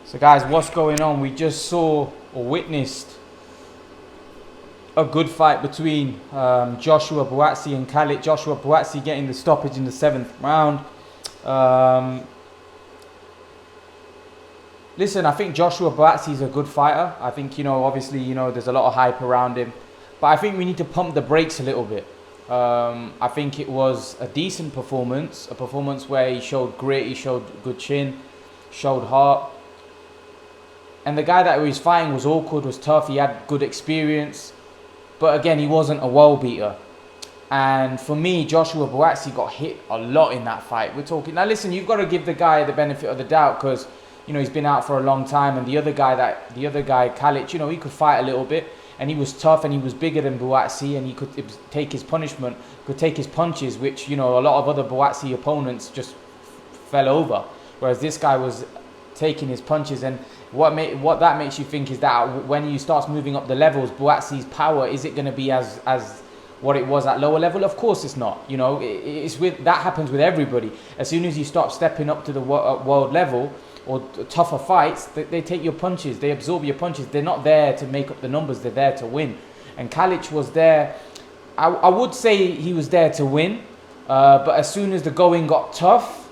So guys, what's going on? We just saw or witnessed a good fight between Joshua Buatsi and Calic. Joshua Buatsi getting the stoppage in the 7th round. Listen, I think Joshua Buatsi is a good fighter. I think, obviously, there's a lot of hype around him. But I think we need to pump the brakes a little bit. I think it was a decent performance. A performance where he showed grit, he showed good chin, showed heart. And the guy that he was fighting was awkward, was tough. He had good experience. But again, he wasn't a world beater. And for me, Joshua Buatsi got hit a lot in that fight. We're talking... Now listen, you've got to give the guy the benefit of the doubt because, he's been out for a long time. And the other guy, Calic, he could fight a little bit. And he was tough and he was bigger than Buatsi. And he could take his punishment, could take his punches, which, a lot of other Buatsi opponents just fell over. Whereas this guy was taking his punches. And what that makes you think is that when you start moving up the levels, Buatsi's power, is it going to be as what it was at lower level? Of course it's not. That happens with everybody. As soon as you start stepping up to the world level or tougher fights, they take your punches, they absorb your punches. They're not there to make up the numbers, they're there to win. And Calic was there, I would say he was there to win, but as soon as the going got tough,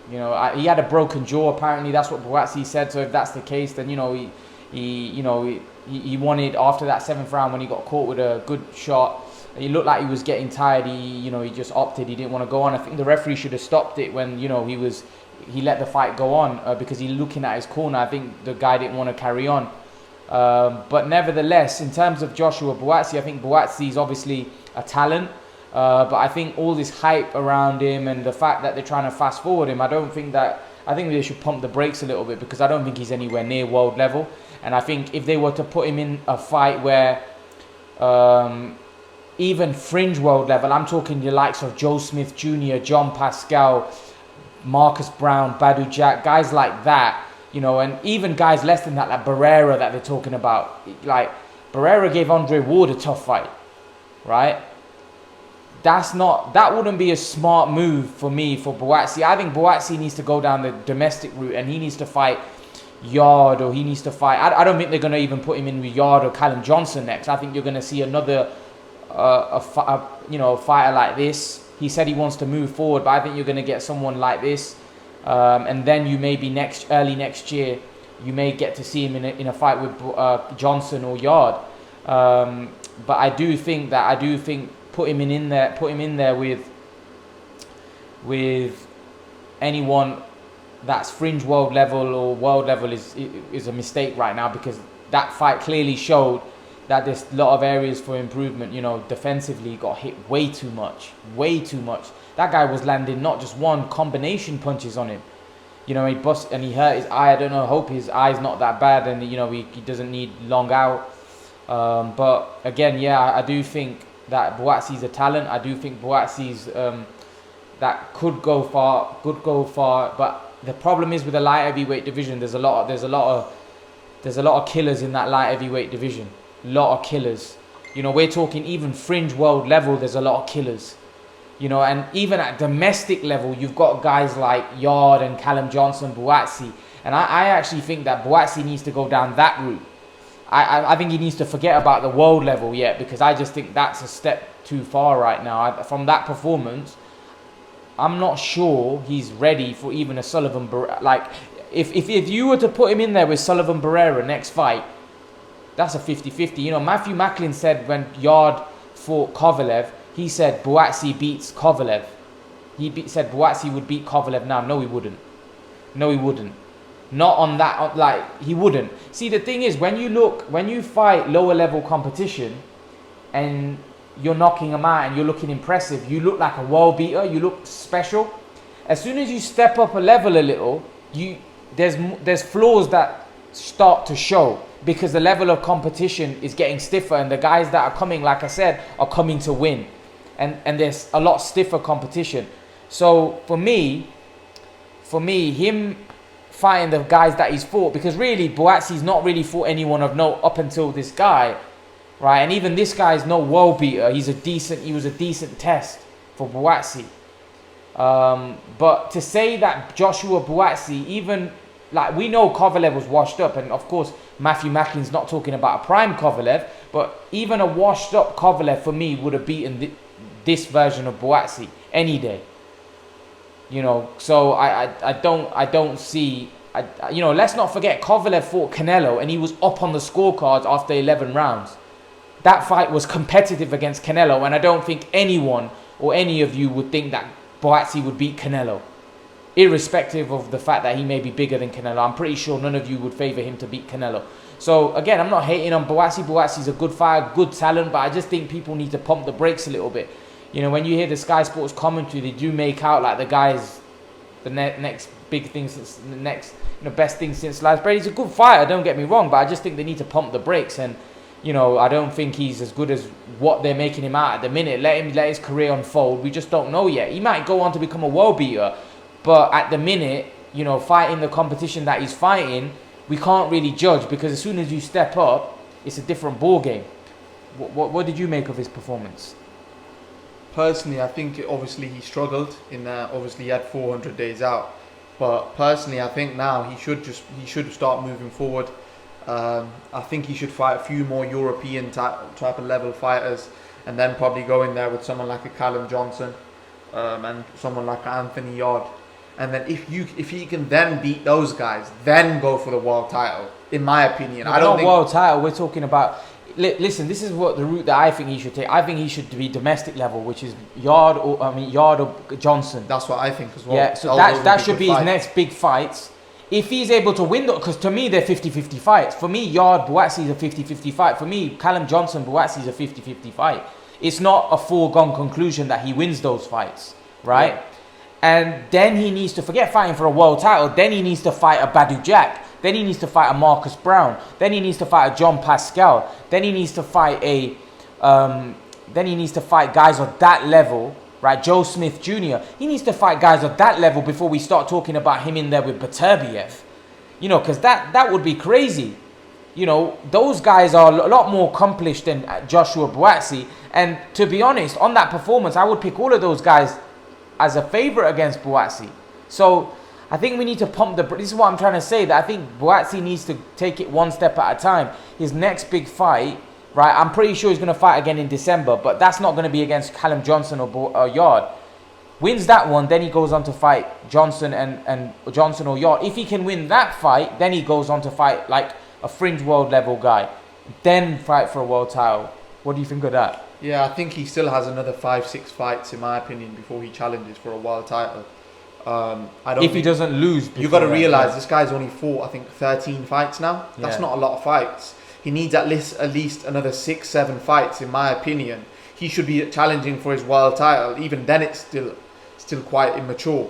he had a broken jaw. Apparently, that's what Buatsi said. So if that's the case, then he wanted, after that 7th round when he got caught with a good shot, he looked like he was getting tired. He just opted. He didn't want to go on. I think the referee should have stopped it when he let the fight go on because he's looking at his corner. I think the guy didn't want to carry on. But nevertheless, in terms of Joshua Buatsi, I think Buatsi is obviously a talent. But I think all this hype around him and the fact that they're trying to fast forward him, I think they should pump the brakes a little bit because I don't think he's anywhere near world level. And I think if they were to put him in a fight where even fringe world level, I'm talking the likes of Joe Smith Jr., John Pascal, Marcus Brown, Badu Jack, guys like that, and even guys less than that, like Barrera that they're talking about. Like, Barrera gave Andre Ward a tough fight, right? That wouldn't be a smart move for me, for Buatsi. I think Buatsi needs to go down the domestic route and he needs to fight Yard, or he needs to fight... I don't think they're going to even put him in with Yard or Callum Johnson next. I think you're going to see another fighter like this. He said he wants to move forward, but I think you're going to get someone like this. And then you maybe early next year, you may get to see him in a fight with Johnson or Yard. But I do think put him in there with anyone that's fringe world level or world level is a mistake right now, because that fight clearly showed that there's a lot of areas for improvement. Defensively he got hit way too much. That guy was landing not just one, combination punches on him. He bust and he hurt his eye. I don't know, I hope his eye's not that bad and he doesn't need long out. But again, I do think that Buatsi's a talent. I do think Buatsi's that could go far. But the problem is with the light heavyweight division, there's a lot of killers in that light heavyweight division. Lot of killers. We're talking even fringe world level. There's a lot of killers. And even at domestic level, you've got guys like Yard and Callum Johnson, Buatsi, and I actually think that Buatsi needs to go down that route. I think he needs to forget about the world level yet, because I just think that's a step too far right now. From that performance, I'm not sure he's ready for even a Sullivan Barrera. Like, if you were to put him in there with Sullivan Barrera next fight, that's a 50-50. Matthew Macklin said when Yard fought Kovalev, he said Buatsi beats Kovalev. He said Buatsi would beat Kovalev now. No, he wouldn't. Not on that, he wouldn't. See, the thing is, when you fight lower level competition and you're knocking them out and you're looking impressive, you look like a world beater, you look special. As soon as you step up a level a little, there's flaws that start to show, because the level of competition is getting stiffer and the guys that are coming, like I said, are coming to win. And there's a lot stiffer competition. So for me, him fighting the guys that he's fought, because really Buatsi's not really fought anyone of note up until this guy, right? And even this guy is no world beater. He was a decent test for Buatsi. But to say that Joshua Buatsi, even like, we know Kovalev was washed up, and of course Matthew Macklin's not talking about a prime Kovalev, but even a washed up Kovalev for me would have beaten this version of Buatsi any day. You know, so I don't see. You know, let's not forget Kovalev fought Canelo and he was up on the scorecards after 11 rounds. That fight was competitive against Canelo, and I don't think anyone or any of you would think that Buatsi would beat Canelo, irrespective of the fact that he may be bigger than Canelo. I'm pretty sure none of you would favour him to beat Canelo. So again, I'm not hating on Buatsi. Buatsi's a good fighter, good talent, but I just think people need to pump the brakes a little bit. You know, when you hear the Sky Sports commentary, they do make out like the guy's the next big thing since the next, you know, best thing since sliced bread. He's a good fighter, don't get me wrong, but I just think they need to pump the brakes. And you know, I don't think he's as good as what they're making him out at the minute. Let his career unfold. We just don't know yet. He might go on to become a world beater, but at the minute, you know, fighting the competition that he's fighting, we can't really judge, because as soon as you step up, it's a different ball game. What did you make of his performance? Personally, I think obviously he struggled in that. Obviously, he had 400 days out, but personally, I think now he should start moving forward. I think he should fight a few more European type of level fighters, and then probably go in there with someone like a Callum Johnson and someone like Anthony Yard. And then if he can then beat those guys, then go for the world title. In my opinion, I don't think world title. We're talking about. Listen, this is what the route that I think he should take. I think he should be domestic level, which is Yard or Johnson. That's what I think as well. Yeah, so that should be his next big fights. If he's able to win, because to me they're 50-50 fights. For me, Yard Buatsi is a 50-50 fight. For me, Callum Johnson Buatsi is a 50-50 fight. It's not a foregone conclusion that he wins those fights, right? Yeah. And then he needs to forget fighting for a world title. Then he needs to fight a Badu Jack. Then he needs to fight a Marcus Brown. Then he needs to fight a John Pascal. Then he needs to fight guys on that level, right? Joe Smith Jr. He needs to fight guys on that level before we start talking about him in there with Beterbiev. You know, because that would be crazy. You know, those guys are a lot more accomplished than Joshua Buatsi. And to be honest, on that performance, I would pick all of those guys as a favourite against Buatsi. So I think we need to pump this is what I'm trying to say, that I think Buatsi needs to take it one step at a time. His next big fight, right, I'm pretty sure he's going to fight again in December, but that's not going to be against Callum Johnson or Yard. Wins that one, then he goes on to fight Johnson and Johnson or Yard. If he can win that fight, then he goes on to fight like a fringe world level guy, then fight for a world title. What do you think of that? Yeah, I think he still has another 5-6 fights, in my opinion, before he challenges for a world title. If he doesn't lose, you got to realize this guy's only fought, I think, 13 fights now. That's not a lot of fights. He needs at least another 6-7 fights, in my opinion. He should be challenging for his world title. Even then, it's still quite immature.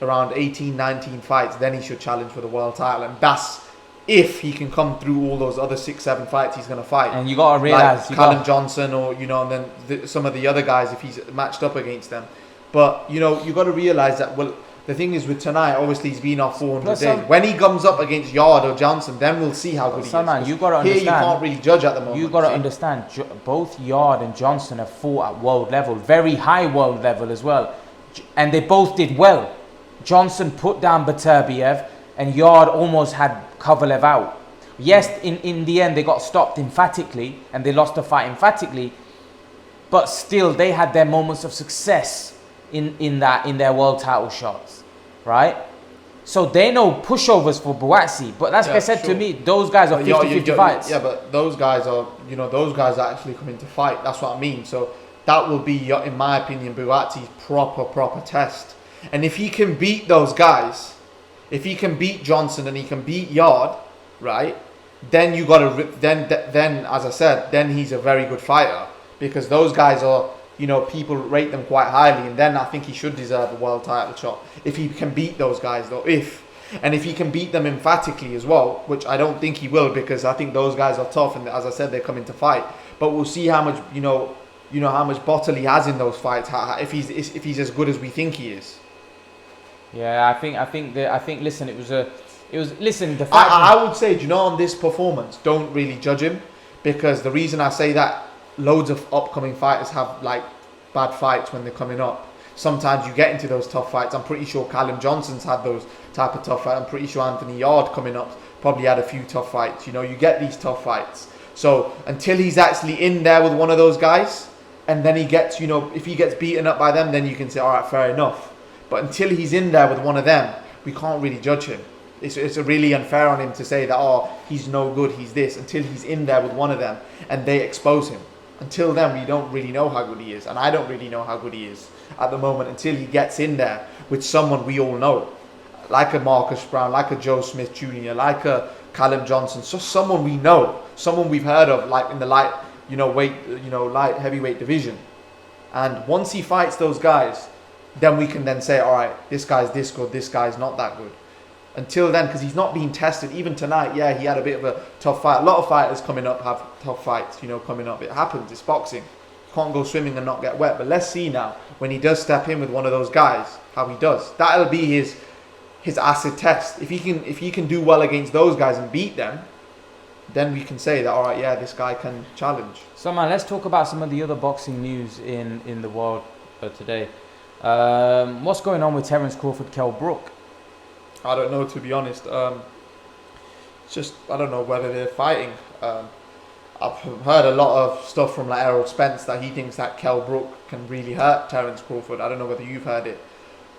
Around 18-19 fights, then he should challenge for the world title, and that's if he can come through all those other 6-7 fights he's going to fight. And you got to realize, like Callum Johnson, or and then some of the other guys if he's matched up against them. But you got to realize that, well, the thing is with tonight, obviously he's been off 400 days. When he comes up against Yard or Johnson, then we'll see how good he is. Man, you got to understand. Here you can't really judge at the moment. You got to understand, both Yard and Johnson have fought at world level, very high world level as well, and they both did well. Johnson put down Beterbiev, and Yard almost had Kovalev out. Yes, in the end they got stopped emphatically, and they lost the fight emphatically, but still they had their moments of success in their world title shots, right? So they know pushovers for Buatsi, but that's like I said, to me, those guys are 50-50 fights. Yeah, but those guys are actually coming to fight. That's what I mean. So that will be, in my opinion, Buatsi's proper test. And if he can beat those guys, if he can beat Johnson and he can beat Yard, right? Then you got to then as I said, then he's a very good fighter, because those guys are, people rate them quite highly, and then I think he should deserve a world title shot if he can beat those guys, though. If he can beat them emphatically as well, which I don't think he will, because I think those guys are tough, and as I said, they're coming to fight. But we'll see how much how much bottle he has in those fights, if he's as good as we think he is. Yeah, I think. Listen, the fight. I would say, on this performance, don't really judge him, because the reason I say that, loads of upcoming fighters have like bad fights when they're coming up. sometimes you get into those tough fights. I'm pretty sure Callum Johnson's had those type of tough fights. I'm pretty sure Anthony Yard coming up probably had a few tough fights. You know, you get these tough fights. So until he's actually in there with one of those guys, and then he gets, you know, if he gets beaten up by them, then you can say, all right, fair enough. But until he's in there with one of them, we can't really judge him. It's really unfair on him to say that, oh, he's no good, he's this, until he's in there with one of them and they expose him. Until then, we don't really know how good he is, and I don't really know how good he is at the moment until he gets in there with someone we all know, like a Marcus Brown, like a Joe Smith Jr., like a Callum Johnson, so someone we know, someone we've heard of, like in the light heavyweight division. And once he fights those guys, then we can then say, all right, this guy's this good, this guy's not that good. Until then, because he's not being tested. Even tonight, yeah, he had a bit of a tough fight. A lot of fighters coming up have tough fights, you know, coming up. It happens, it's boxing. You can't go swimming and not get wet. But let's see now, when he does step in with one of those guys, how he does. That'll be his acid test. If he can do well against those guys and beat them, then we can say that, all right, yeah, this guy can challenge. So, man, let's talk about some of the other boxing news in the world today. What's going on with Terence Crawford, Kell Brook? I don't know, to be honest. It's just, I don't know whether they're fighting. I've heard a lot of stuff from like Errol Spence that he thinks that Kell Brook can really hurt Terence Crawford. I don't know whether you've heard it,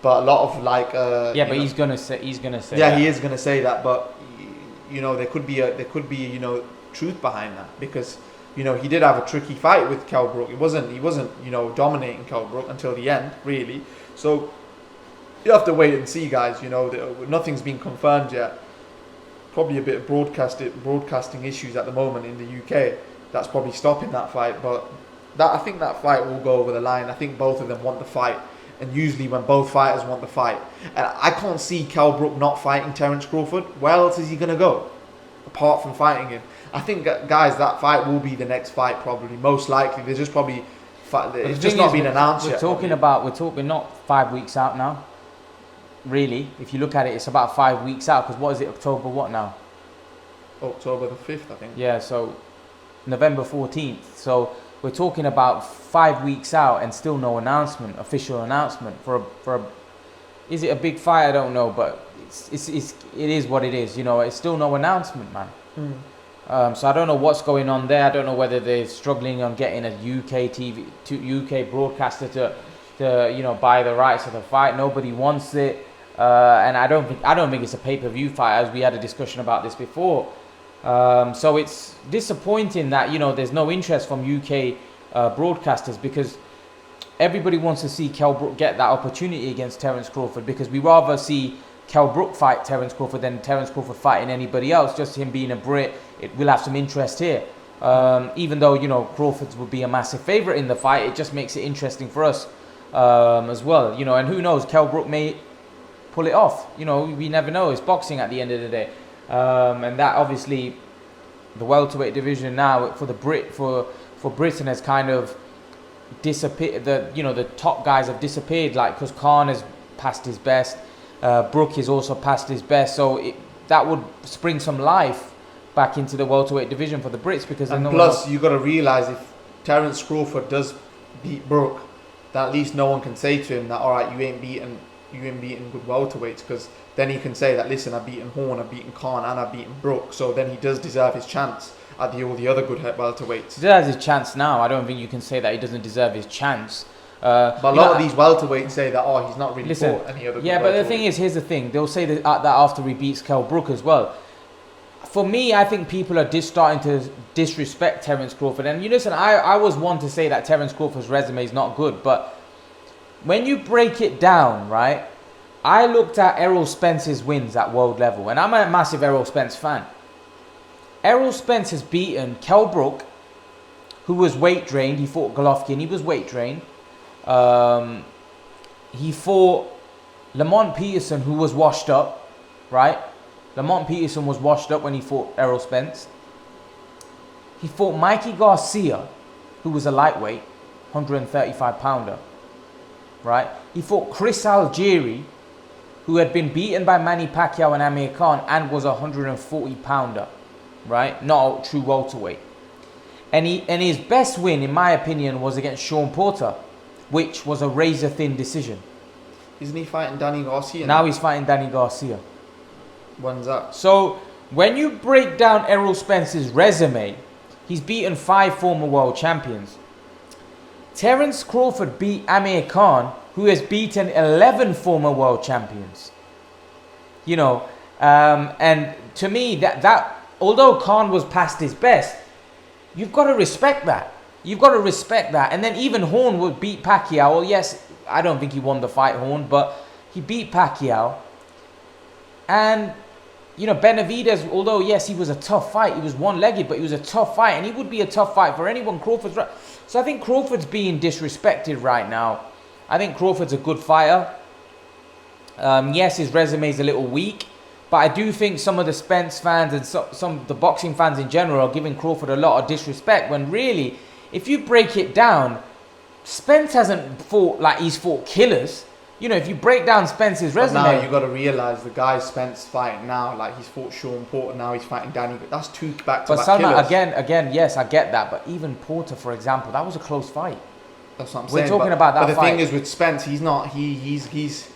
but a lot of like but he's gonna say yeah, he is gonna say that, but you know, there could be you know, truth behind that, because you know, he did have a tricky fight with Kell Brook. He wasn't you know, dominating Kell Brook until the end, really. So you have to wait and see, guys. You know, nothing's been confirmed yet. Probably a bit of broadcasting issues at the moment in the UK. That's probably stopping that fight. But I think that fight will go over the line. I think both of them want the fight. And usually when both fighters want the fight. And I can't see Kell Brook not fighting Terence Crawford. Where else is he going to go? Apart from fighting him. I think, guys, that fight will be the next fight probably. Most likely. There's just probably... It's just not been announced yet. We're talking not 5 weeks out now. Really, if you look at it, it's about 5 weeks out, because what is it, October what now? October the 5th, I think. Yeah, so November 14th. So we're talking about 5 weeks out and still no official announcement for a is it a big fight? I don't know, but it is what it is. You know, it's still no announcement, man. So I don't know what's going on there. I don't know whether they're struggling on getting a UK broadcaster to you know, buy the rights of the fight. Nobody wants it. And I don't think it's a pay-per-view fight, as we had a discussion about this before. So it's disappointing that, you know, there's no interest from UK broadcasters, because everybody wants to see Kell Brook get that opportunity against Terence Crawford, because we rather see Kell Brook fight Terence Crawford than Terence Crawford fighting anybody else. Just him being a Brit, it will have some interest here. Even though, you know, Crawford would be a massive favourite in the fight, it just makes it interesting for us as well. You know, and who knows, Kell Brook may pull it off. You know, we never know. It's boxing at the end of the day. And that obviously, the welterweight division now for Britain has kind of disappeared. The top guys have disappeared, like, because Khan has passed his best. Brook has also passed his best. So that would spring some life back into the welterweight division for the Brits, because and plus you got to realise, if Terence Crawford does beat Brook, that at least no one can say to him that, all right, you ain't beaten good welterweights, because then he can say that, listen, I've beaten Horn, I've beaten Khan, and I've beaten Brook. So then he does deserve his chance at all the other good welterweights. He deserves his chance now. I don't think you can say that he doesn't deserve his chance. But a lot of these welterweights say that, oh, he's not really fought any other good Yeah, but the thing is, here's the thing. They'll say that after he beats Kell Brook as well. For me, I think people are starting to disrespect Terence Crawford. And you listen, I was one to say that Terence Crawford's resume is not good, but when you break it down, right, I looked at Errol Spence's wins at world level, and I'm a massive Errol Spence fan. Errol Spence has beaten Kell Brook, who was weight drained. He fought Golovkin, he was weight drained. He fought Lamont Peterson, who was washed up, right? Lamont Peterson was washed up when he fought Errol Spence. He fought Mikey Garcia, who was a lightweight, 135 pounder, right? He fought Chris Algieri, who had been beaten by Manny Pacquiao and Amir Khan and was a 140 pounder, right? Not a true welterweight. And his best win, in my opinion, was against Sean Porter. which was a razor-thin decision. Isn't he fighting Danny Garcia? Now he's fighting Danny Garcia. When's that? So when you break down Errol Spence's resume, he's beaten 5 former world champions. Terence Crawford beat Amir Khan, who has beaten 11 former world champions. You know, and to me, that although Khan was past his best, you've got to respect that. You've got to respect that. And then even Horn would beat Pacquiao. Well, yes, I don't think he won the fight, Horn, but he beat Pacquiao. And, you know, Benavidez, although, yes, he was a tough fight. He was one-legged, but he was a tough fight. And he would be a tough fight for anyone. Crawford's right. So I think Crawford's being disrespected right now. I think Crawford's a good fighter. Yes, his resume is a little weak. But I do think some of the Spence fans and some of the boxing fans in general are giving Crawford a lot of disrespect. When really, if you break it down, Spence hasn't fought like he's fought killers. You know, if you break down Spence's resume... But now you got to realise the guy Spence fighting now, like he's fought Sean Porter, now he's fighting Danny. That's 2 back-to-back But Salman, killers. again, yes, I get that. But even Porter, for example, that was a close fight. That's what I'm saying. We're talking about that fight. But the thing is with Spence, he's not... He's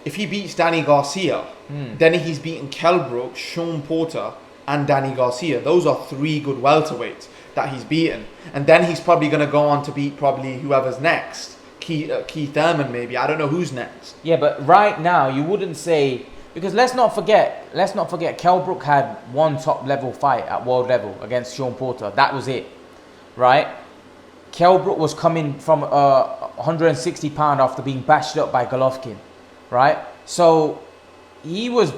if he beats Danny Garcia, then he's beaten Kell Brooks, Sean Porter, and Danny Garcia. Those are 3 good welterweights that he's beaten. And then he's probably going to go on to beat probably whoever's next. Keith Thurman, maybe. I don't know who's next. Yeah, but right now, you wouldn't say... Because let's not forget, Kell Brook had 1 top-level fight at world level against Sean Porter. That was it, right? Kell Brook was coming from 160 pound after being bashed up by Golovkin, right? So he was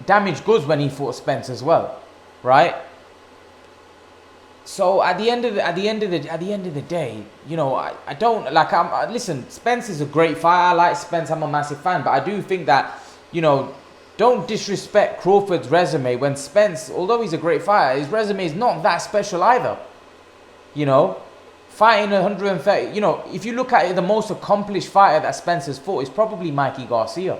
damaged goods when he fought Spence as well, right? So at the end of the day, you know, I don't like. Listen, Spence is a great fighter. I like Spence. I'm a massive fan, but I do think that, you know, don't disrespect Crawford's resume when Spence, although he's a great fighter, his resume is not that special either. You know, fighting 130. You know, if you look at it, the most accomplished fighter that Spence has fought is probably Mikey Garcia.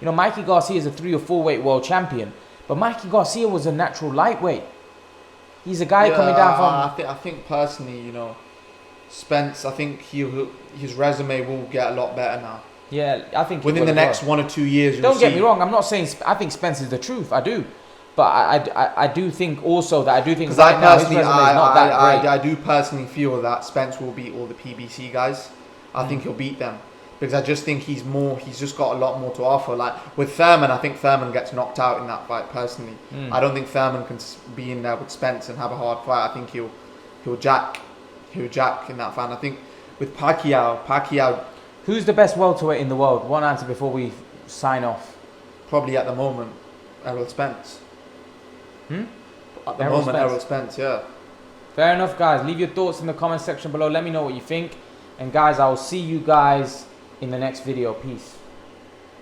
You know, Mikey Garcia is a 3 or 4 weight world champion, but Mikey Garcia was a natural lightweight. He's a guy coming down from... I think personally, you know, Spence, I think his resume will get a lot better now. Yeah, I think... Within the next 1 or 2 years, don't get me wrong, I'm not saying... I think Spence is the truth, I do. But I do think also that because right now his resume is not that great. I do personally feel that Spence will beat all the PBC guys. I think he'll beat them. Because I just think he's just got a lot more to offer. Like with Thurman, I think Thurman gets knocked out in that fight personally. I don't think Thurman can be in there with Spence and have a hard fight. I think he'll jack in that fight. And I think with Pacquiao... Who's the best welterweight in the world? One answer before we sign off. Probably at the moment, Errol Spence. At the moment, Errol Spence, yeah. Fair enough, guys. Leave your thoughts in the comment section below. Let me know what you think. And guys, I will see you guys in the next video. Peace.